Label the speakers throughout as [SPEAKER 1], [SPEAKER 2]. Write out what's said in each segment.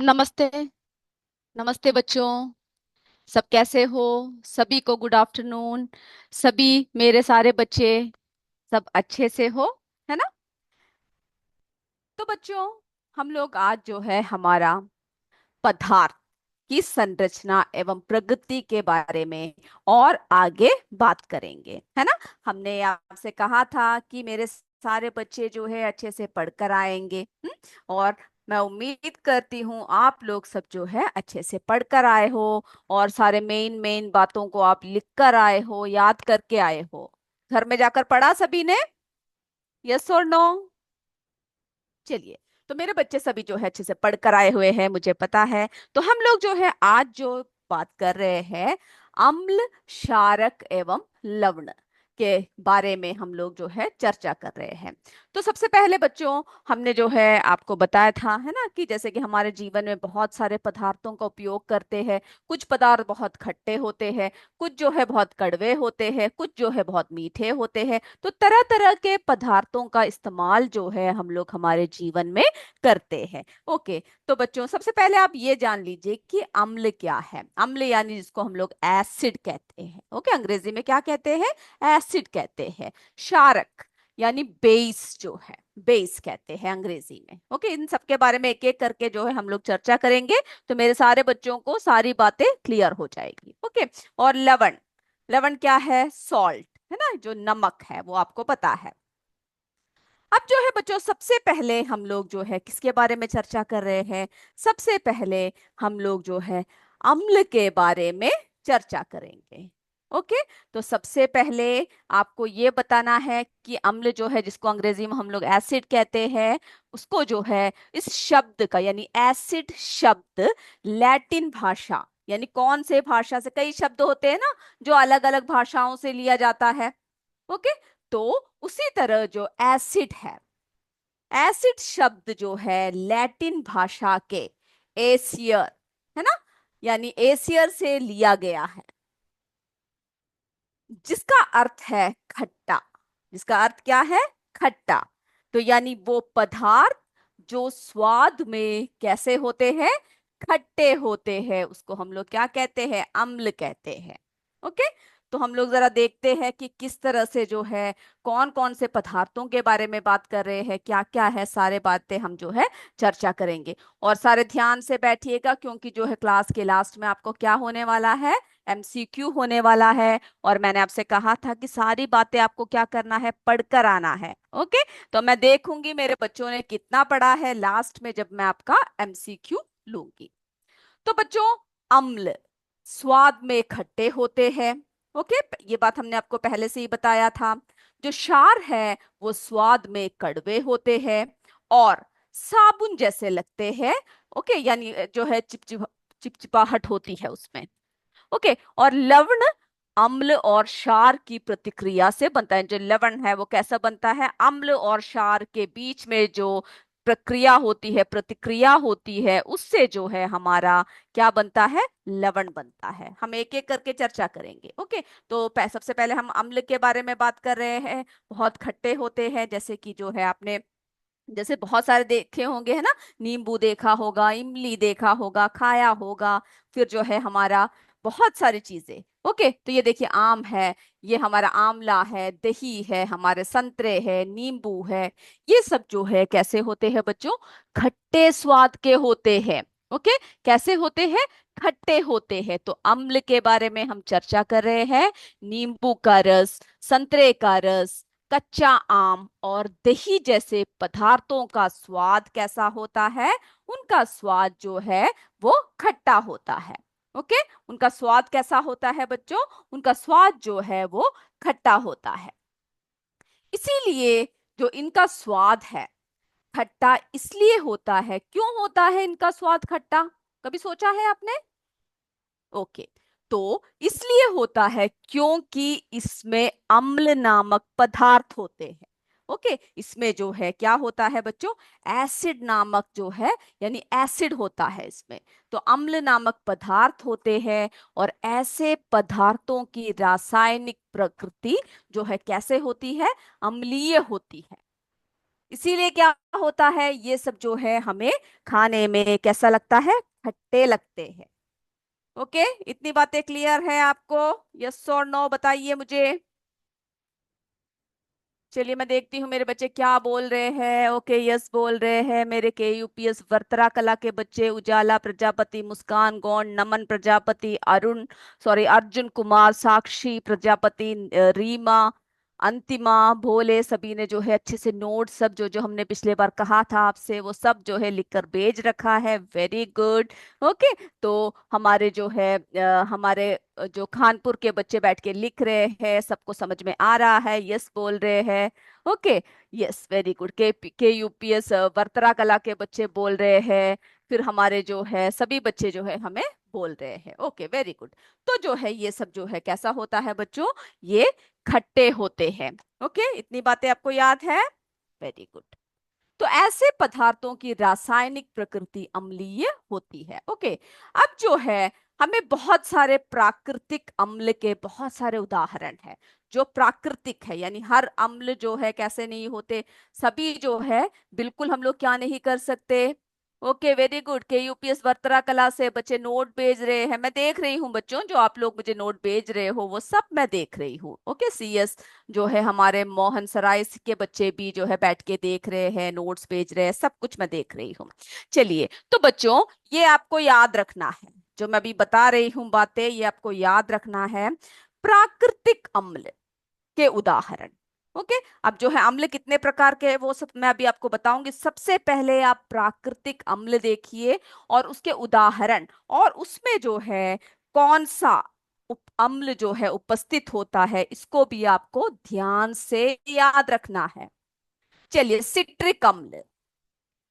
[SPEAKER 1] नमस्ते। नमस्ते बच्चों। सब कैसे हो? सभी को गुड आफ्टरनून। सभी मेरे सारे बच्चे सब अच्छे से हो, है ना? तो बच्चों, हम लोग आज जो है हमारा पदार्थ की संरचना एवं प्रगति के बारे में और आगे बात करेंगे, है ना? हमने आपसे कहा था कि मेरे सारे बच्चे जो है अच्छे से पढ़कर आएंगे। और मैं उम्मीद करती हूँ आप लोग सब जो है अच्छे से पढ़कर आए हो और सारे मेन मेन बातों को आप लिख कर आए हो, याद करके आए हो। घर में जाकर पढ़ा सभी ने? यस और नो? चलिए, तो मेरे बच्चे सभी जो है अच्छे से पढ़कर आए हुए हैं, मुझे पता है। तो हम लोग जो है आज जो बात कर रहे हैं अम्ल, क्षारक एवं लवण के बारे में हम लोग जो है चर्चा कर रहे हैं। तो सबसे पहले बच्चों, हमने जो है आपको बताया था, है ना, कि जैसे कि हमारे जीवन में बहुत सारे पदार्थों का उपयोग करते हैं। कुछ पदार्थ बहुत खट्टे होते हैं, कुछ जो है बहुत कड़वे होते हैं, कुछ जो है बहुत मीठे होते हैं। तो तरह तरह के पदार्थों का इस्तेमाल जो है हम लोग हमारे जीवन में करते हैं। ओके, तो बच्चों सबसे पहले आप ये जान लीजिए कि अम्ल क्या है। अम्ल यानी जिसको हम लोग एसिड कहते हैं। ओके, अंग्रेजी में क्या कहते हैं? एसिड कहते हैं। क्षारक यानी बेस जो है, बेस कहते हैं अंग्रेजी में। ओके, इन सब के बारे में एक एक करके जो है हम लोग चर्चा करेंगे, तो मेरे सारे बच्चों को सारी बातें क्लियर हो जाएगी। ओके, और लवण, लवण क्या है? सॉल्ट, है ना, जो नमक है, वो आपको पता है। अब जो है बच्चों, सबसे पहले हम लोग जो है किसके बारे में चर्चा कर रहे हैं? सबसे पहले हम लोग जो है अम्ल के बारे में चर्चा करेंगे। ओके, तो सबसे पहले आपको ये बताना है कि अम्ल जो है, जिसको अंग्रेजी में हम लोग एसिड कहते हैं, उसको जो है इस शब्द का यानी एसिड शब्द लैटिन भाषा यानी कौन से भाषा से, कई शब्द होते हैं ना जो अलग अलग भाषाओं से लिया जाता है। ओके, तो उसी तरह जो एसिड है, एसिड शब्द जो है लैटिन भाषा के एसियर, है ना, यानी एसियर से लिया गया है, जिसका अर्थ है खट्टा। जिसका अर्थ क्या है? खट्टा। तो यानी वो पदार्थ जो स्वाद में कैसे होते हैं? खट्टे होते हैं, उसको हम लोग क्या कहते हैं? अम्ल कहते हैं। ओके, तो हम लोग जरा देखते हैं कि किस तरह से जो है कौन कौन से पदार्थों के बारे में बात कर रहे हैं, क्या क्या है, सारे बातें हम जो है चर्चा करेंगे। और सारे ध्यान से बैठिएगा, क्योंकि जो है क्लास के लास्ट में आपको क्या होने वाला है? एमसीक्यू होने वाला है। और मैंने आपसे कहा था कि सारी बातें आपको क्या करना है? पढ़कर आना है। ओके, तो मैं देखूंगी मेरे बच्चों ने कितना पढ़ा है लास्ट में, जब मैं आपका एमसीक्यू लूंगी। तो बच्चों, अम्ल स्वाद में खट्टे होते हैं। ओके, ये बात हमने आपको पहले से ही बताया था। जो क्षार है वो स्वाद में कड़वे होते हैं और साबुन जैसे लगते हैं। ओके, यानी जो है चिपचिपाहट होती है उसमें। ओके, और लवण अम्ल और क्षार की प्रतिक्रिया से बनता है। जो लवण है वो कैसा बनता है? अम्ल और क्षार के बीच में जो प्रक्रिया होती है, प्रतिक्रिया होती है, उससे जो है हमारा क्या बनता है? लवण बनता है। हम एक एक करके चर्चा करेंगे। ओके, तो सबसे पहले हम अम्ल के बारे में बात कर रहे हैं। बहुत खट्टे होते हैं, जैसे कि जो है आपने जैसे बहुत सारे देखे होंगे, है ना, नींबू देखा होगा, इमली देखा होगा, खाया होगा। फिर जो है हमारा बहुत सारी चीजें। ओके, तो ये देखिए आम है, ये हमारा आंवला है, दही है, हमारे संतरे है, नींबू है। ये सब जो है कैसे होते हैं बच्चों? खट्टे स्वाद के होते हैं। ओके, कैसे होते हैं? खट्टे होते हैं। तो अम्ल के बारे में हम चर्चा कर रहे हैं। नींबू का रस, संतरे का रस, कच्चा आम और दही जैसे पदार्थों का स्वाद कैसा होता है? उनका स्वाद जो है वो खट्टा होता है। ओके, उनका स्वाद कैसा होता है बच्चों? उनका स्वाद जो है वो खट्टा होता है। इसीलिए जो इनका स्वाद है खट्टा इसलिए होता है। क्यों होता है इनका स्वाद खट्टा? कभी सोचा है आपने? ओके, तो इसलिए होता है क्योंकि इसमें अम्ल नामक पदार्थ होते हैं। ओके, इसमें जो है क्या होता है बच्चों? एसिड नामक जो है, यानी एसिड होता है इसमें। तो अम्ल नामक पदार्थ होते हैं और ऐसे पदार्थों की रासायनिक प्रकृति जो है कैसे होती है? अम्लीय होती है। इसीलिए क्या होता है, ये सब जो है हमें खाने में कैसा लगता है, खट्टे लगते हैं। ओके, इतनी बातें क्लियर है आपको? यस और नो बताइए मुझे। चलिए मैं देखती हूँ मेरे बच्चे क्या बोल रहे हैं। ओके, यस बोल रहे हैं मेरे के यूपीएस वर्तरा कला के बच्चे, उजाला प्रजापति, मुस्कान गौंड, नमन प्रजापति, अरुण सॉरी अर्जुन कुमार, साक्षी प्रजापति, रीमा, अंतिमा, भोले, सभी ने जो है अच्छे से नोट सब जो जो हमने पिछले बार कहा था आपसे वो सब जो है लिखकर भेज रखा है। Very good. ओके, तो हमारे जो है हमारे जो कानपुर के बच्चे बैठ के लिख रहे हैं, सबको समझ में आ रहा है, यस बोल रहे हैं। Okay, yes very good. के यूपीएस वर्तरा कला के बच्चे बोल रहे हैं, फिर हमारे जो है सभी बच्चे जो है हमें बोल रहे हैं। Okay, very good. तो जो है ये सब जो है कैसा होता है बच्चों, ये खट्टे होते हैं। ओके, इतनी बातें आपको याद है? Very good. तो ऐसे पदार्थों की रासायनिक प्रकृति अम्लीय होती है। ओके, अब जो है हमें बहुत सारे प्राकृतिक अम्ल के बहुत सारे उदाहरण है। जो प्राकृतिक है यानी हर अम्ल जो है कैसे नहीं होते, सभी जो है बिल्कुल हम लोग क्या नहीं कर सकते। Okay, very good. के यूपीएस वर्तरा कला से बच्चे नोट भेज रहे हैं, मैं देख रही हूँ बच्चों, जो आप लोग मुझे नोट भेज रहे हो वो सब मैं देख रही हूँ। ओके, सीएस जो है हमारे मोहन सराय के बच्चे भी जो है बैठ के देख रहे हैं, नोट्स भेज रहे हैं, सब कुछ मैं देख रही हूँ। चलिए, तो बच्चों ये आपको याद रखना है, जो मैं अभी बता रही हूँ बातें ये आपको याद रखना है। प्राकृतिक अम्ल के उदाहरण। ओके, अब जो है अम्ल कितने प्रकार के हैं वो सब मैं अभी आपको बताऊंगी। सबसे पहले आप प्राकृतिक अम्ल देखिए और उसके उदाहरण, और उसमें जो है कौन सा अम्ल जो है उपस्थित होता है, इसको भी आपको ध्यान से याद रखना है। चलिए, सिट्रिक अम्ल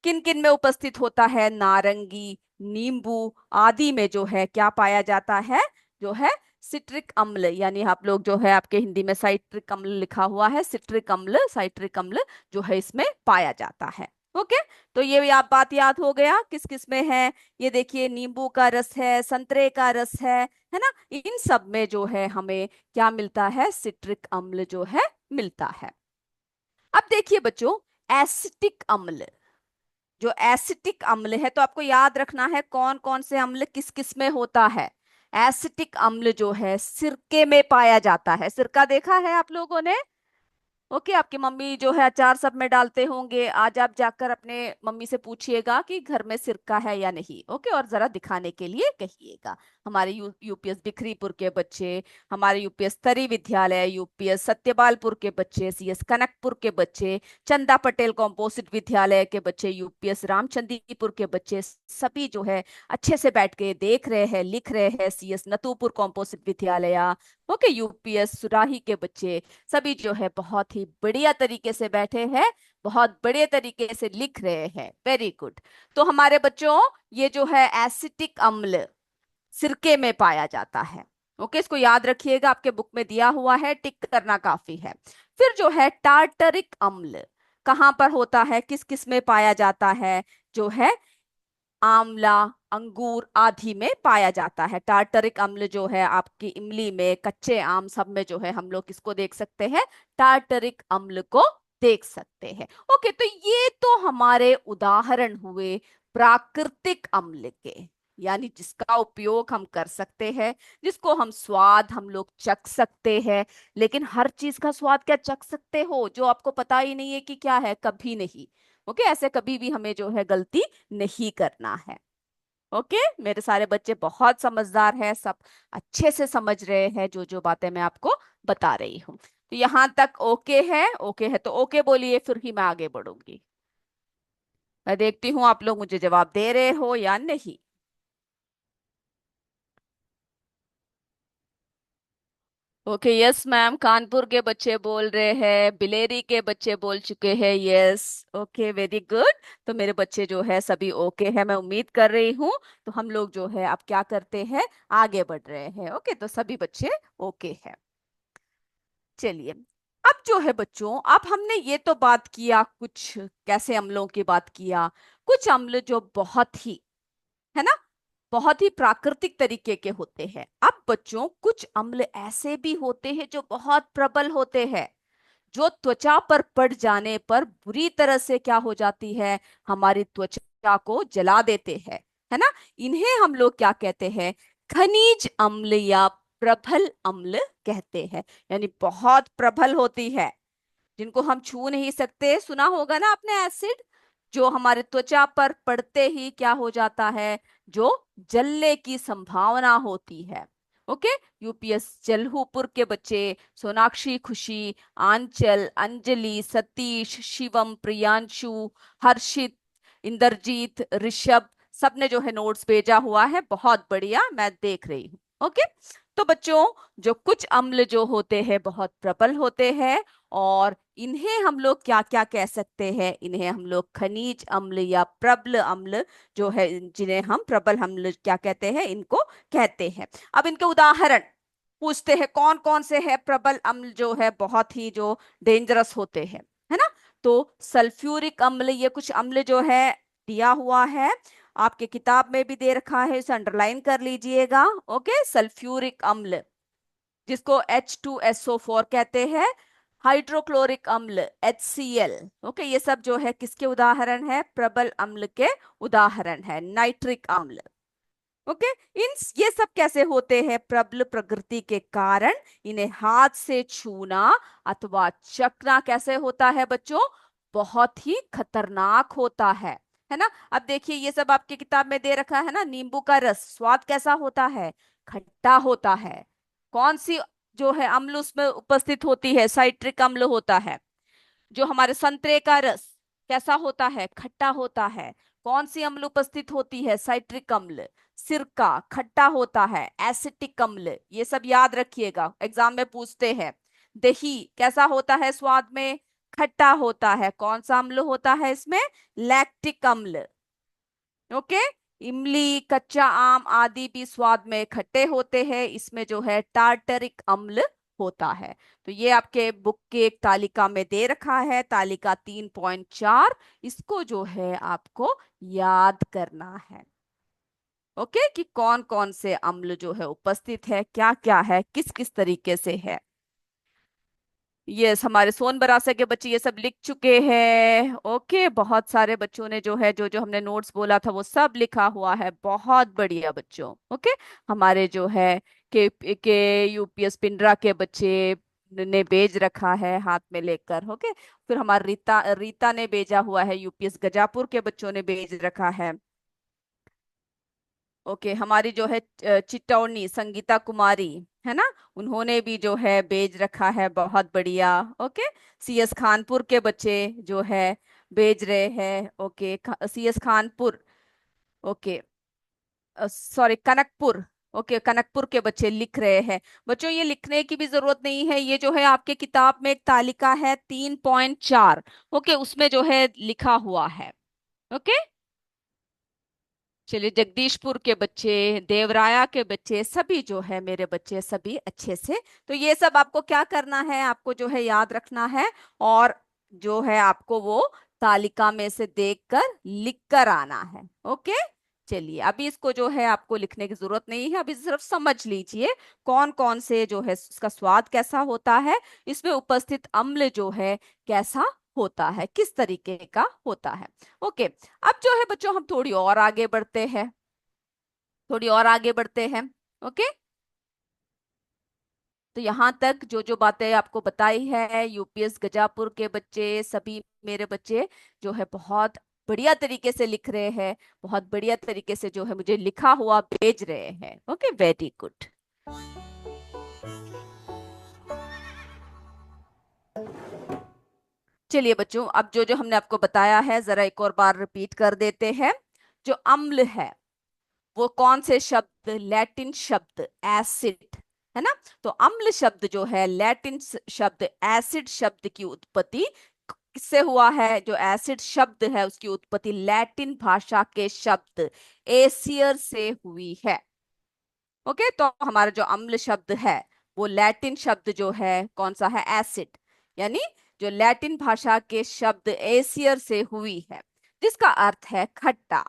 [SPEAKER 1] किन किन में उपस्थित होता है, नारंगी, नींबू आदि में जो है क्या पाया जाता है, जो है सिट्रिक अम्ल। यानी आप लोग जो है आपके हिंदी में साइट्रिक अम्ल लिखा हुआ है, सिट्रिक अम्ल साइट्रिक अम्ल जो है इसमें पाया जाता है। ओके, तो ये भी आप बात याद हो गया किस किस में है। ये देखिए, नींबू का रस है, संतरे का रस है ना, इन सब में जो है हमें क्या मिलता है, सिट्रिक अम्ल जो है मिलता है। अब देखिए बच्चों, एसिटिक अम्ल, जो एसिटिक अम्ल है तो आपको याद रखना है कौन कौन से अम्ल किस किस में होता है। एसिटिक अम्ल जो है सिरके में पाया जाता है। सिरका देखा है आप लोगों ने? ओके, आपकी मम्मी जो है अचार सब में डालते होंगे, आज आप जाकर अपने मम्मी से पूछिएगा कि घर में सिरका है या नहीं। ओके, और जरा दिखाने के लिए कहिएगा। हमारे यूपीएस बिखरीपुर के बच्चे, हमारे यूपीएस तरी विद्यालय, यूपीएस सत्यपालपुर के बच्चे, सीएस कनकपुर के बच्चे, चंदा पटेल कॉम्पोजिट विद्यालय के बच्चे, यूपीएस रामचंदीपुर के बच्चे, सभी जो है अच्छे से बैठ के देख रहे हैं, लिख रहे हैं। सीएस नतुपुर कॉम्पोजिट विद्यालय, ओके, यूपीएस सुराही के बच्चे, सभी जो है बहुत ही बढ़िया तरीके से बैठे हैं, बहुत बढ़िया तरीके से लिख रहे हैं। Very good. तो हमारे बच्चों ये जो है एसिटिक अम्ल सिरके में पाया जाता है। ओके, इसको याद रखिएगा, आपके बुक में दिया हुआ है, टिक करना काफी है। फिर जो है टार्टरिक अम्ल कहाँ पर होता है, किस किस में पाया जाता है, जो है आंवला, अंगूर आदि में पाया जाता है। टार्टरिक अम्ल जो है आपकी इमली में, कच्चे आम सब में जो है हम लोग किसको देख सकते हैं, टार्टरिक अम्ल को देख सकते हैं। ओके, तो ये तो हमारे उदाहरण हुए प्राकृतिक अम्ल के, यानी जिसका उपयोग हम कर सकते हैं, जिसको हम स्वाद हम लोग चख सकते हैं। लेकिन हर चीज का स्वाद क्या चख सकते हो जो आपको पता ही नहीं है कि क्या है, कभी नहीं। ओके, ऐसे कभी भी हमें जो है गलती नहीं करना है। ओके, मेरे सारे बच्चे बहुत समझदार हैं, सब अच्छे से समझ रहे हैं जो जो बातें मैं आपको बता रही हूँ। तो यहां तक ओके है? ओके है तो ओके बोलिए, फिर ही मैं आगे बढ़ूंगी। मैं देखती हूँ आप लोग मुझे जवाब दे रहे हो या नहीं। ओके, यस मैम, कानपुर के बच्चे बोल रहे हैं, बिलेरी के बच्चे बोल चुके हैं यस। Okay, very good. तो मेरे बच्चे जो है सभी ओके है, मैं उम्मीद कर रही हूँ। तो हम लोग जो है अब क्या करते हैं, आगे बढ़ रहे हैं। ओके, तो सभी बच्चे ओके है। चलिए, अब जो है बच्चों, अब हमने ये तो बात किया कुछ कैसे अम्लों की बात किया, कुछ अम्ल जो बहुत ही, है ना, बहुत ही प्राकृतिक तरीके के होते हैं। अब बच्चों कुछ अम्ल ऐसे भी होते हैं जो बहुत प्रबल होते हैं, जो त्वचा पर पड़ जाने पर बुरी तरह से क्या हो जाती है, हमारी त्वचा को जला देते हैं, है ना। इन्हें हम लोग क्या कहते हैं, खनिज अम्ल या प्रबल अम्ल कहते हैं। यानी बहुत प्रबल होती है, जिनको हम छू नहीं सकते। सुना होगा ना आपने एसिड, जो हमारे त्वचा पर पड़ते ही क्या हो जाता है, जो जलने की संभावना होती है। ओके। यूपीएस जलहूपुर के बच्चे, सोनाक्षी, खुशी, आंचल, अंजलि, सतीश, शिवम, प्रियांशु, हर्षित, इंद्रजीत, ऋषभ, सबने जो है नोट्स भेजा हुआ है, बहुत बढ़िया, मैं देख रही हूँ। ओके। तो बच्चों, जो कुछ अम्ल जो होते हैं बहुत प्रबल होते हैं, और इन्हें हम लोग क्या क्या कह सकते हैं, इन्हें हम लोग खनिज अम्ल या प्रबल अम्ल जो है, जिन्हें हम प्रबल अम्ल क्या कहते हैं, इनको कहते हैं। अब इनके उदाहरण पूछते हैं, कौन कौन से है प्रबल अम्ल जो है बहुत ही जो डेंजरस होते हैं, है ना। तो सल्फ्यूरिक अम्ल, ये कुछ अम्ल जो है दिया हुआ है, आपके किताब में भी दे रखा है, इसे अंडरलाइन कर लीजिएगा। ओके। सल्फ्यूरिक अम्ल, जिसको H2SO4 कहते हैं, हाइड्रोक्लोरिक अम्ल HCl। ओके, ये सब जो है किसके उदाहरण है, प्रबल अम्ल के उदाहरण है। नाइट्रिक अम्ल। ओके। इन ये सब कैसे होते हैं, प्रबल प्रकृति के कारण इन्हें हाथ से छूना अथवा चखना कैसे होता है बच्चों, बहुत ही खतरनाक होता है ना। अब देखिए, ये सब आपकी किताब में दे रखा है ना। नींबू का रस स्वाद कैसा होता है, खट्टा होता है। कौन सी जो है अम्ल उसमें उपस्थित होती है, साइट्रिक अम्ल होता है। जो हमारे संतरे का रस कैसा होता है, खट्टा होता है। कौन सी अम्ल उपस्थित होती है, साइट्रिक अम्ल। सिरका खट्टा होता है, एसिटिक अम्ल, ये सब याद रखिएगा, एग्जाम में पूछते हैं। दही कैसा होता है स्वाद में, खट्टा होता है। कौन सा अम्ल होता है इसमें, लैक्टिक अम्ल। ओके। इमली, कच्चा आम आदि भी स्वाद में खट्टे होते हैं, इसमें जो है टार्टरिक अम्ल होता है। तो ये आपके बुक के एक तालिका में दे रखा है, तालिका 3.4, इसको जो है आपको याद करना है। ओके, कि कौन कौन से अम्ल जो है उपस्थित है, क्या क्या है, किस किस तरीके से है। ये हमारे सोन बरासा के बच्चे ये सब लिख चुके हैं। ओके, बहुत सारे बच्चों ने जो है, जो जो हमने नोट्स बोला था वो सब लिखा हुआ है, बहुत बढ़िया बच्चों। ओके। हमारे जो है के यूपीएस पिंडरा के बच्चे ने भेज रखा है हाथ में लेकर। ओके। फिर हमारी रीता रीता ने भेजा हुआ है, यूपीएस गजापुर के बच्चों ने भेज रखा है। ओके। हमारी जो है चित्तौनी संगीता कुमारी, है ना, उन्होंने भी जो है भेज रखा है, बहुत बढ़िया। ओके। सीएस खानपुर के बच्चे जो है भेज रहे हैं। Okay. CS Khanpur, okay, sorry Kanakpur. Okay, Kanakpur के बच्चे लिख रहे हैं। बच्चों, ये लिखने की भी जरूरत नहीं है, ये जो है आपके किताब में एक तालिका है 3.4। ओके, उसमें जो है लिखा हुआ है। ओके। चलिए, जगदीशपुर के बच्चे, देवराया के बच्चे, सभी जो है मेरे बच्चे सभी अच्छे से, तो ये सब आपको क्या करना है, आपको जो है याद रखना है। और जो है आपको वो तालिका में से देखकर लिख कर आना है। ओके। चलिए, अभी इसको जो है आपको लिखने की जरूरत नहीं है, अभी सिर्फ समझ लीजिए कौन कौन से जो है उसका स्वाद कैसा होता है, इसमें उपस्थित अम्ल जो है कैसा होता है, किस तरीके का होता है। ओके। अब जो है बच्चों, हम थोड़ी और आगे बढ़ते हैं, थोड़ी और आगे बढ़ते हैं। ओके। तो यहाँ तक जो जो बातें आपको बताई है, यूपीएस गजापुर के बच्चे सभी मेरे बच्चे जो है बहुत बढ़िया तरीके से लिख रहे हैं, बहुत बढ़िया तरीके से जो है मुझे लिखा हुआ भेज रहे हैं। Okay, very good. चलिए बच्चों, अब जो जो हमने आपको बताया है जरा एक और बार रिपीट कर देते हैं। जो अम्ल है वो कौन से शब्द, लैटिन शब्द एसिड, है ना। तो अम्ल शब्द जो है, लैटिन शब्द एसिड शब्द की उत्पत्ति किससे हुआ है, जो एसिड शब्द है उसकी उत्पत्ति लैटिन भाषा के शब्द एसियर से हुई है। ओके। तो हमारा जो अम्ल शब्द है वो लैटिन शब्द जो है कौन सा है, एसिड, यानी जो लैटिन भाषा के शब्द एसियर से हुई है, जिसका अर्थ है खट्टा।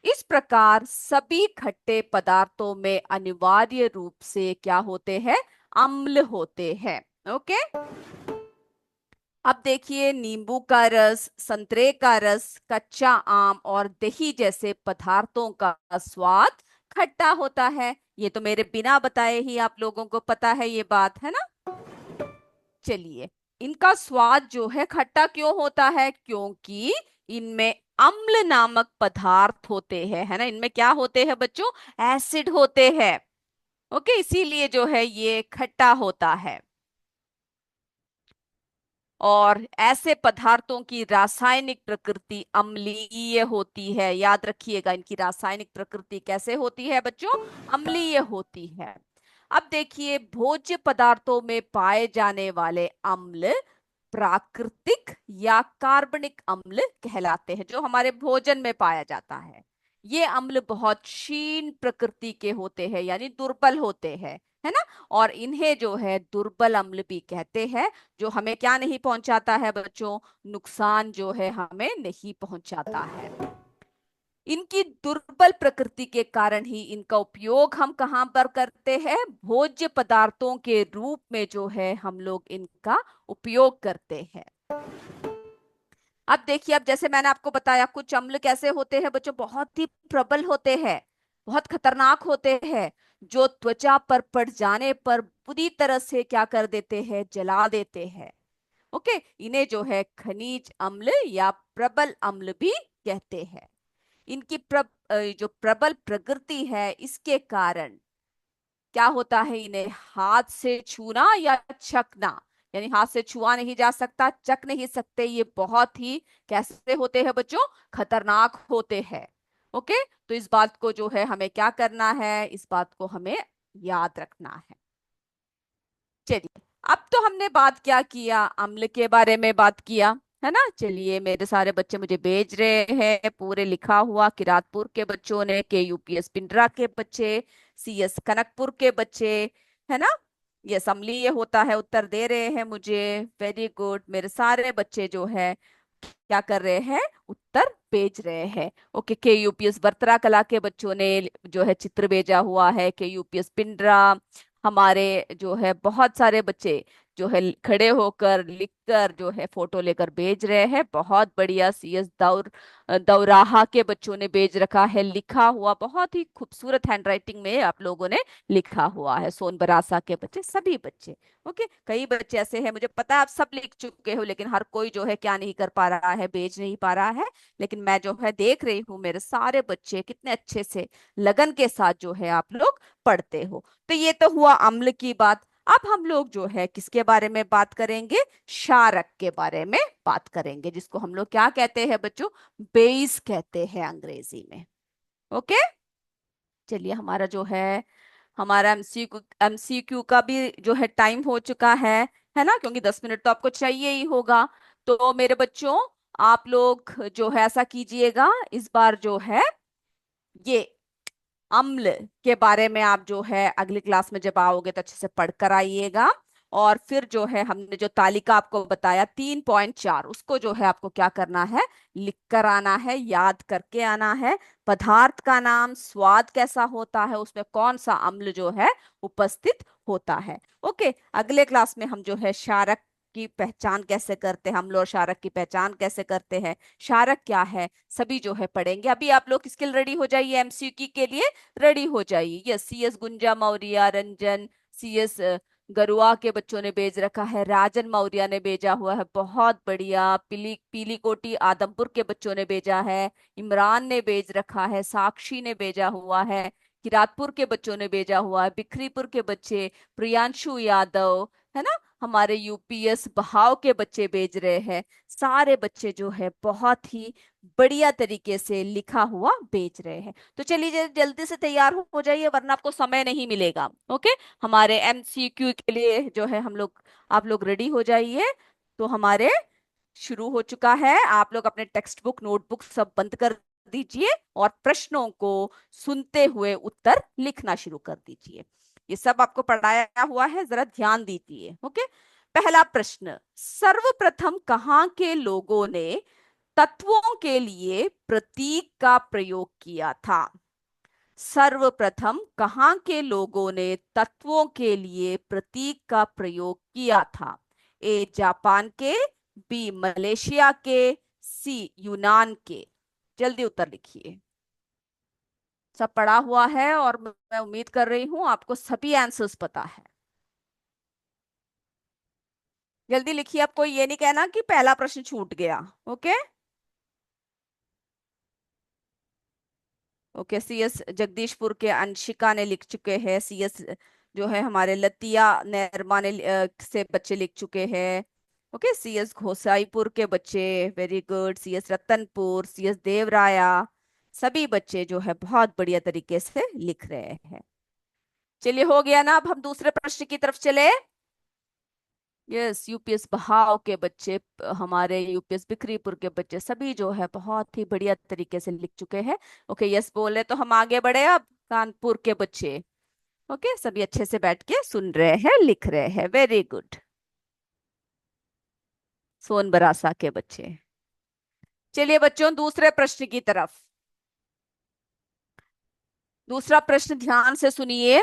[SPEAKER 1] इस प्रकार सभी खट्टे पदार्थों में अनिवार्य रूप से क्या होते हैं, अम्ल होते हैं। ओके। अब देखिए, नींबू का रस, संतरे का रस, कच्चा आम और दही जैसे पदार्थों का स्वाद खट्टा होता है। ये तो मेरे बिना बताए ही आप लोगों को पता है, ये बात है ना। चलिए, इनका स्वाद जो है खट्टा क्यों होता है? क्योंकि इनमें अम्ल नामक पदार्थ होते हैं, है ना। इनमें क्या होते हैं बच्चों? एसिड होते हैं। ओके, इसीलिए जो है ये खट्टा होता है। और ऐसे पदार्थों की रासायनिक प्रकृति अम्लीय होती है। याद रखिएगा, इनकी रासायनिक प्रकृति कैसे होती है बच्चों? अम्लीय होती है। अब देखिए, भोज्य पदार्थों में पाए जाने वाले अम्ल प्राकृतिक या कार्बनिक अम्ल कहलाते हैं, जो हमारे भोजन में पाया जाता है। ये अम्ल बहुत क्षीण प्रकृति के होते हैं, यानी दुर्बल होते हैं, है ना। और इन्हें जो है दुर्बल अम्ल भी कहते हैं, जो हमें क्या नहीं पहुंचाता है बच्चों? नुकसान जो है हमें नहीं पहुंचाता है। इनकी दुर्बल प्रकृति के कारण ही इनका उपयोग हम कहाँ पर करते हैं? भोज्य पदार्थों के रूप में जो है हम लोग इनका उपयोग करते हैं। अब देखिए, अब जैसे मैंने आपको बताया, कुछ अम्ल कैसे होते हैं बच्चों? बहुत ही प्रबल होते हैं, बहुत खतरनाक होते हैं, जो त्वचा पर पड़ जाने पर बुरी तरह से क्या कर देते हैं? जला देते हैं। ओके, इन्हें जो है खनिज अम्ल या प्रबल अम्ल भी कहते हैं। इनकी जो प्रबल प्रकृति है, इसके कारण क्या होता है? इन्हें हाथ से छूना या चखना, यानी हाथ से छुआ नहीं जा सकता, चख नहीं सकते। ये बहुत ही कैसे होते हैं बच्चों? खतरनाक होते हैं। ओके, तो इस बात को जो है हमें क्या करना है? इस बात को हमें याद रखना है। चलिए, अब तो हमने बात क्या किया? अम्ल के बारे में बात किया, है ना। चलिए, मेरे सारे बच्चे मुझे भेज रहे हैं पूरे लिखा हुआ। किरातपुर के बच्चों ने, के यूपीएस पिंडरा के बच्चे, सीएस कनकपुर के बच्चे, है ना। यस, अम्लीय होता है उत्तर दे रहे हैं मुझे। वेरी गुड, मेरे सारे बच्चे जो है क्या कर रहे हैं? उत्तर भेज रहे हैं। ओके, के यूपीएस बर्तरा कला के बच्चों ने जो है चित्र भेजा हुआ है। के यूपीएस पिंडरा, हमारे जो है बहुत सारे बच्चे जो है खड़े होकर लिखकर जो है फोटो लेकर भेज रहे हैं। बहुत बढ़िया। सीएस दौराहा के बच्चों ने भेज रखा है लिखा हुआ, बहुत ही खूबसूरत हैंडराइटिंग में आप लोगों ने लिखा हुआ है। सोनबरासा के बच्चे, सभी बच्चे। ओके, कई बच्चे ऐसे हैं, मुझे पता है आप सब लिख चुके हो, लेकिन हर कोई जो है क्या नहीं कर पा रहा है? भेज नहीं पा रहा है। लेकिन मैं जो है देख रही हूँ, मेरे सारे बच्चे कितने अच्छे से लगन के साथ जो है आप लोग पढ़ते हो। तो ये तो हुआ अम्ल की बात। अब हम लोग जो है किसके बारे में बात करेंगे? क्षारक के बारे में बात करेंगे, जिसको हम लोग क्या कहते हैं बच्चों? बेस कहते हैं अंग्रेजी में। ओके, चलिए, हमारा जो है हमारा एमसीक्यू का भी जो है टाइम हो चुका है ना। क्योंकि 10 मिनट तो आपको चाहिए ही होगा। तो मेरे बच्चों, आप लोग जो है ऐसा कीजिएगा, इस बार जो है ये अम्ल के बारे में आप जो है अगली क्लास में जब आओगे तो अच्छे से पढ़ कर आइएगा। और फिर जो है हमने जो तालिका आपको बताया 3.4, उसको जो है आपको क्या करना है? लिख कर आना है, याद करके आना है। पदार्थ का नाम, स्वाद कैसा होता है, उसमें कौन सा अम्ल जो है उपस्थित होता है। ओके, अगले क्लास में हम जो है क्षारक की पहचान कैसे करते हैं, अम्ल और क्षारक की पहचान कैसे करते हैं, क्षारक क्या है, सभी जो है पढ़ेंगे। अभी आप लोग स्किल रेडी हो जाइए, एमसीक्यू के लिए रेडी हो जाइए। यस, सीएस गुंजा मौर्य, रंजन, सीएस गरुआ के बच्चों ने भेज रखा है, राजन मौर्य ने भेजा हुआ है, बहुत बढ़िया। पीली कोटी आदमपुर के बच्चों ने भेजा है, इमरान ने भेज रखा है, साक्षी ने भेजा हुआ है, किरातपुर के बच्चों ने भेजा हुआ है, बिखरीपुर के बच्चे, प्रियांशु यादव, है ना। हमारे यूपीएस बहाव के बच्चे भेज रहे हैं। सारे बच्चे जो है बहुत ही बढ़िया तरीके से लिखा हुआ भेज रहे हैं। तो चलिए, जल्दी से तैयार हो जाइए, वरना आपको समय नहीं मिलेगा। ओके, हमारे एमसीक्यू के लिए जो है हम लोग, आप लोग रेडी हो जाइए। तो हमारे शुरू हो चुका है। आप लोग अपने टेक्स्ट बुक, नोटबुक सब बंद कर दीजिए और प्रश्नों को सुनते हुए उत्तर लिखना शुरू कर दीजिए। ये सब आपको पढ़ाया हुआ है, जरा ध्यान दीजिए। ओके, पहला प्रश्न, सर्वप्रथम कहाँ के लोगों ने तत्वों के लिए प्रतीक का प्रयोग किया था? सर्वप्रथम कहाँ के लोगों ने तत्वों के लिए प्रतीक का प्रयोग किया था? ए जापान के, बी मलेशिया के, सी यूनान के। जल्दी उत्तर लिखिए। सब पढ़ा हुआ है और मैं उम्मीद कर रही हूं आपको सभी आंसर्स पता है। जल्दी लिखिए, आपको ये नहीं कहना कि पहला प्रश्न छूट गया। ओके। ओके, सीएस जगदीशपुर के अंशिका ने लिख चुके हैं। सीएस जो है हमारे लतिया नरमा ने से बच्चे लिख चुके हैं। ओके, सीएस घोसाईपुर के बच्चे, very good. CS Ratanpur, CS देवराया, सभी बच्चे जो है बहुत बढ़िया तरीके से लिख रहे हैं। चलिए, हो गया ना। अब हम दूसरे प्रश्न की तरफ चले। यस, यूपीएस बहाव के बच्चे, हमारे यूपीएस बिक्रीपुर के बच्चे सभी जो है बहुत ही बढ़िया तरीके से लिख चुके हैं। ओके, यस बोले तो हम आगे बढ़े। अब कानपुर के बच्चे, ओके, सभी अच्छे से बैठ के सुन रहे हैं, लिख रहे हैं, वेरी गुड। सोनबरासा के बच्चे। चलिए बच्चों, दूसरे प्रश्न की तरफ। दूसरा प्रश्न ध्यान से सुनिए।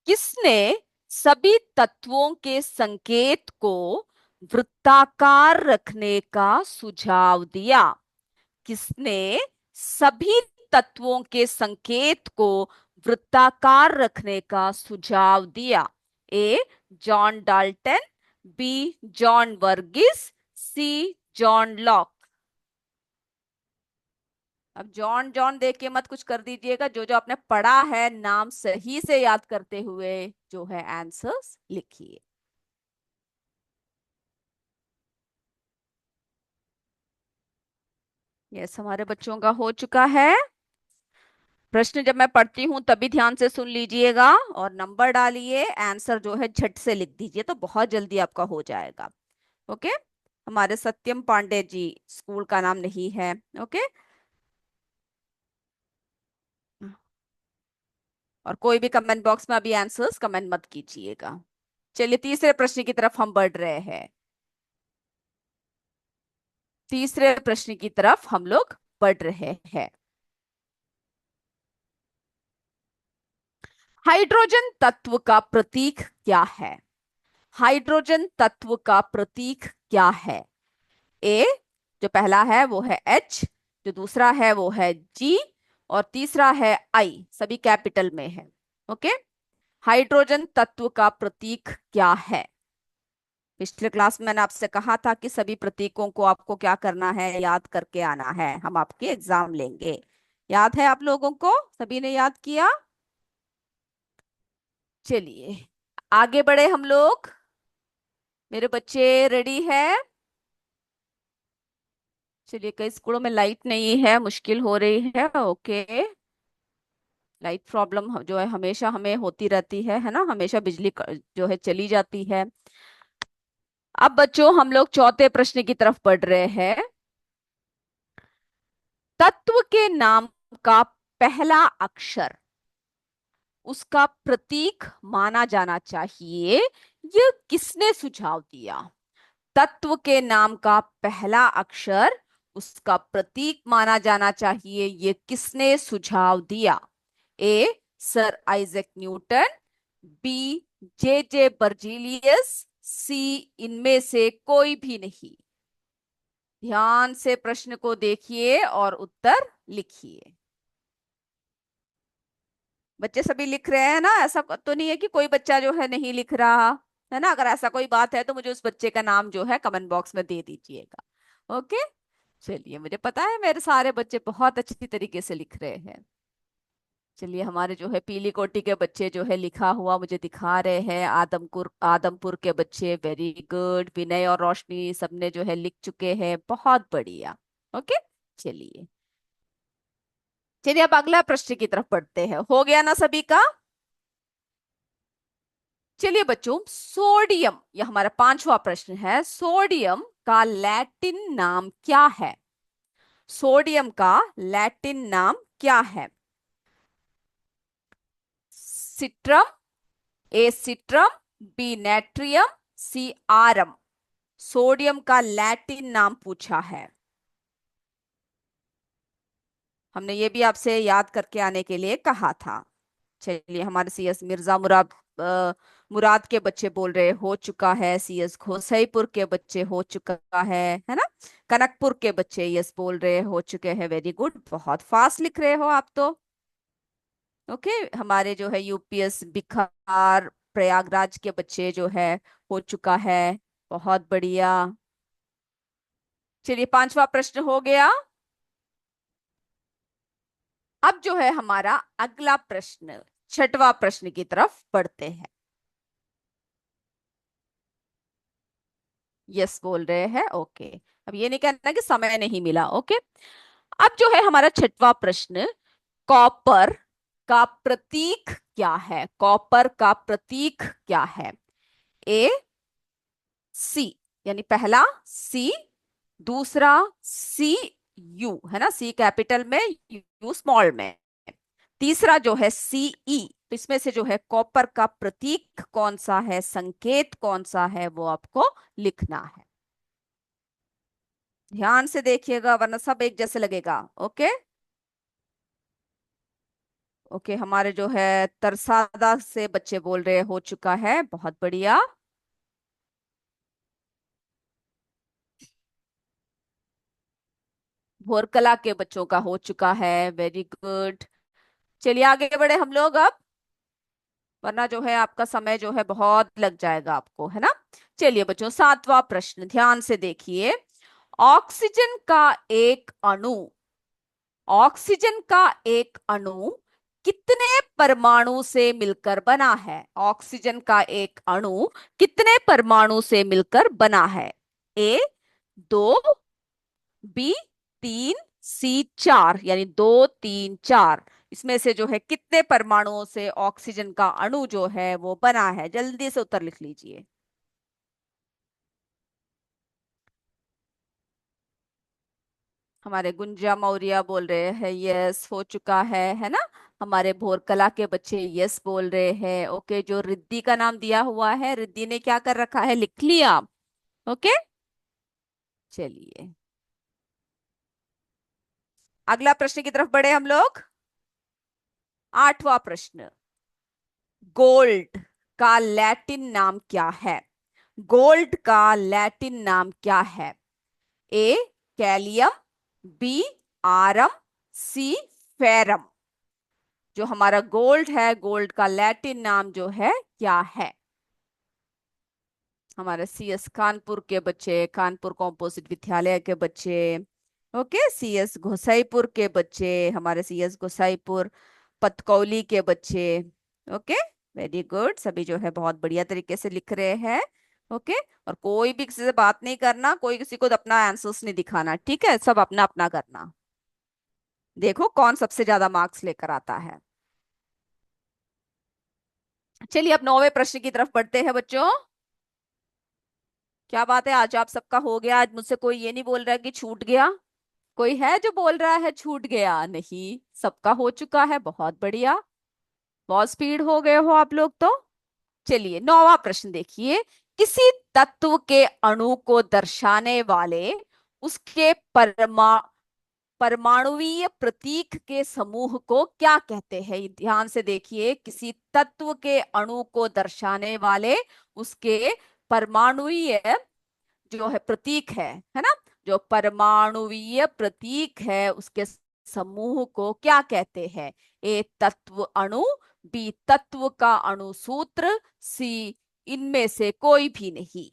[SPEAKER 1] किसने सभी तत्वों के संकेत को वृत्ताकार रखने का सुझाव दिया? किसने सभी तत्वों के संकेत को वृत्ताकार रखने का सुझाव दिया? A John Dalton, B John Verghese, C John Locke. अब जॉन जॉन देख के मत कुछ कर दीजिएगा। जो जो आपने पढ़ा है नाम सही से याद करते हुए जो है आंसर्स लिखिए। यस, हमारे बच्चों का हो चुका है। प्रश्न जब मैं पढ़ती हूँ तभी ध्यान से सुन लीजिएगा और नंबर डालिए। आंसर जो है झट से लिख दीजिए तो बहुत जल्दी आपका हो जाएगा। ओके। हमारे सत्यम पांडे जी, स्कूल का नाम नहीं है। ओके। और कोई भी कमेंट बॉक्स में अभी आंसर्स कमेंट मत कीजिएगा। चलिए, तीसरे प्रश्न की तरफ हम बढ़ रहे हैं। तीसरे प्रश्न की तरफ हम लोग बढ़ रहे हैं। हाइड्रोजन तत्व का प्रतीक क्या है? हाइड्रोजन तत्व का प्रतीक क्या है? ए, जो पहला है वो है एच, जो दूसरा है वो है जी, और तीसरा है आई, सभी कैपिटल में है। ओके। हाइड्रोजन तत्व का प्रतीक क्या है? पिछले क्लास में मैंने आपसे कहा था कि सभी प्रतीकों को आपको क्या करना है, याद करके आना है। हम आपके एग्जाम लेंगे। याद है आप लोगों को? सभी ने याद किया? चलिए, आगे बढ़े हम लोग। मेरे बच्चे रेडी है? चलिए, कई स्कूलों में लाइट नहीं है, मुश्किल हो रही है। ओके। लाइट प्रॉब्लम जो है हमेशा हमें होती रहती है ना, हमेशा बिजली जो है चली जाती है। अब बच्चों, हम लोग चौथे प्रश्न की तरफ बढ़ रहे हैं। तत्व के नाम का पहला अक्षर उसका प्रतीक माना जाना चाहिए, यह किसने सुझाव दिया? तत्व के नाम का पहला अक्षर उसका प्रतीक माना जाना चाहिए, यह किसने सुझाव दिया? A sir Isaac Newton, B J J Berzelius, C इनमें से कोई भी नहीं। ध्यान से प्रश्न को देखिए और उत्तर लिखिए। बच्चे सभी लिख रहे हैं ना? ऐसा तो नहीं है कि कोई बच्चा जो है नहीं लिख रहा है ना? अगर ऐसा कोई बात है तो मुझे उस बच्चे का नाम जो है कमेंट बॉक्स में दे दीजिएगा। ओके। चलिए, मुझे पता है मेरे सारे बच्चे बहुत अच्छी तरीके से लिख रहे हैं। चलिए, हमारे जो है पीली कोटी के बच्चे जो है लिखा हुआ मुझे दिखा रहे हैं। आदमपुर आदमपुर के बच्चे, वेरी गुड। विनय और रोशनी सबने जो है लिख चुके हैं, बहुत बढ़िया। ओके। चलिए, चलिए अब अगला प्रश्न की तरफ बढ़ते हैं। हो गया ना सभी का? चलिए बच्चों, सोडियम, यह हमारा पांचवा प्रश्न है। सोडियम का लैटिन नाम क्या है? सोडियम का लैटिन नाम क्या है? सिट्रम, ए सिट्रम, बी नेट्रियम, सी आरम। सोडियम का लैटिन नाम पूछा है। हमने ये भी आपसे याद करके आने के लिए कहा था। चलिए, हमारे सीएस मिर्जा मुराद मुराद के बच्चे बोल रहे हो चुका है। सीएस घोसईपुर के बच्चे हो चुका है ना। कनकपुर के बच्चे यस बोल रहे हो चुके हैं। वेरी गुड, बहुत फास्ट लिख रहे हो आप तो। ओके, हमारे जो है यूपीएस बिहार प्रयागराज के बच्चे जो है हो चुका है। बहुत बढ़िया। चलिए, पांचवा प्रश्न हो गया। अब जो है हमारा अगला प्रश्न, छठवां प्रश्न की तरफ बढ़ते हैं। यस बोल रहे हैं, ओके। अब ये नहीं कहना कि समय नहीं मिला, ओके। अब जो है हमारा छठवां प्रश्न, कॉपर का प्रतीक क्या है? कॉपर का प्रतीक क्या है? ए सी, यानी पहला सी, दूसरा सी यू, है ना, सी कैपिटल में, यू स्मॉल में। तीसरा जो है सी ई। तो इसमें से जो है कॉपर का प्रतीक कौन सा है, संकेत कौन सा है, वो आपको लिखना है। ध्यान से देखिएगा वरना सब एक जैसे लगेगा। ओके। ओके, हमारे जो है तरसादा से बच्चे बोल रहे हो चुका है। बहुत बढ़िया। भोरकला के बच्चों का हो चुका है। Very good. चलिए आगे बढ़े हम लोग अब, वरना जो है आपका समय जो है बहुत लग जाएगा आपको, है ना। चलिए बच्चों, सातवां प्रश्न ध्यान से देखिए। ऑक्सीजन का एक अणु, ऑक्सीजन का एक अणु कितने परमाणु से मिलकर बना है? ऑक्सीजन का एक अणु कितने परमाणु से मिलकर बना है? ए दो, बी तीन, सी चार, यानी दो तीन चार। इसमें से जो है कितने परमाणुओं से ऑक्सीजन का अणु जो है वो बना है? जल्दी से उत्तर लिख लीजिए। हमारे गुंजा मौर्य बोल रहे हैं यस हो चुका है ना। हमारे भोरकला के बच्चे यस बोल रहे हैं। ओके, जो रिद्धि का नाम दिया हुआ है, रिद्धि ने क्या कर रखा है, लिख लिया। ओके, चलिए अगला प्रश्न की तरफ बढ़े हम लोग। आठवां प्रश्न, गोल्ड का लैटिन नाम क्या है? गोल्ड का लैटिन नाम क्या है? ए कैलियम, बी आरम, सी फेरम। जो हमारा गोल्ड है, गोल्ड का लैटिन नाम जो है क्या है? हमारे सीएस कानपुर के बच्चे, कानपुर कॉम्पोजिट विद्यालय के बच्चे। ओके, सीएस घोसाईपुर के बच्चे, हमारे सीएस घोसाईपुर पतकौली के बच्चे। ओके, वेरी गुड, सभी जो है बहुत बढ़िया तरीके से लिख रहे हैं। ओके, और कोई भी किसी से बात नहीं करना, कोई किसी को अपना आंसर्स नहीं दिखाना, ठीक है, सब अपना अपना करना। देखो कौन सबसे ज्यादा मार्क्स लेकर आता है। चलिए अब नौवे प्रश्न की तरफ बढ़ते हैं बच्चों। क्या बात है, आज आप सबका हो गया? आज मुझसे कोई ये नहीं बोल रहा कि छूट गया? कोई है जो बोल रहा है छूट गया? नहीं, सबका हो चुका है। बहुत बढ़िया, बहुत स्पीड हो गए हो आप लोग तो। चलिए नौवां प्रश्न देखिए। किसी तत्व के अणु को दर्शाने वाले उसके परमाणुवीय प्रतीक के समूह को क्या कहते हैं? ये ध्यान से देखिए, किसी तत्व के अणु को दर्शाने वाले उसके परमाणुवीय जो है प्रतीक है ना, जो परमाणुवीय प्रतीक है उसके समूह को क्या कहते हैं? ए तत्व अणु, बी तत्व का अणु सूत्र, सी इनमें से कोई भी नहीं।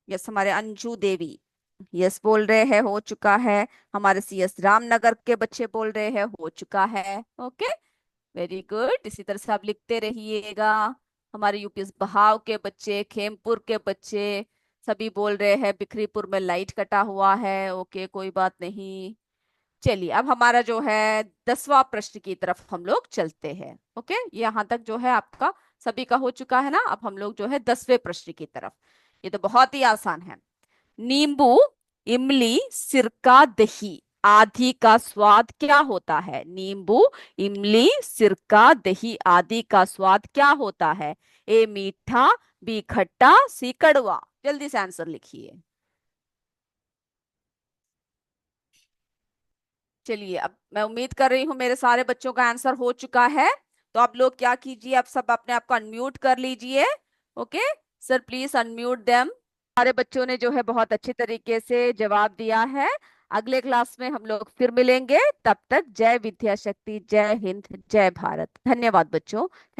[SPEAKER 1] यस, हमारे अंजू देवी यस बोल रहे हैं, हो चुका है। हमारे सीएस रामनगर के बच्चे बोल रहे हैं, हो चुका है। ओके, वेरी गुड, इसी तरह से आप लिखते रहिएगा। हमारे यूपीएस बहाव के बच्चे, खेमपुर के बच्चे सभी बोल रहे हैं बिखरीपुर में लाइट कटा हुआ है। ओके, कोई बात नहीं। चलिए अब हमारा जो है 10वां प्रश्न की तरफ हम लोग चलते हैं। ओके, यहाँ तक जो है आपका सभी का हो चुका है ना। अब हम लोग जो है 10वें प्रश्न की तरफ। ये तो बहुत ही आसान है। नींबू, इमली, सिरका, दही आदि का स्वाद क्या होता है? नींबू, इमली, सिरका, दही आदि का स्वाद क्या होता है? ए मीठा, बी खट्टा, सी कड़वा। जल्दी से आंसर लिखिए। चलिए अब मैं उम्मीद कर रही हूँ मेरे सारे बच्चों का आंसर हो चुका है। तो आप लोग क्या कीजिए, आप सब अपने आप को अनम्यूट कर लीजिए। Okay sir, please unmute them. सारे बच्चों ने जो है बहुत अच्छे तरीके से जवाब दिया है। अगले क्लास में हम लोग फिर मिलेंगे। तब तक जय विद्या शक्ति, जय हिंद, जय भारत। धन्यवाद बच्चों।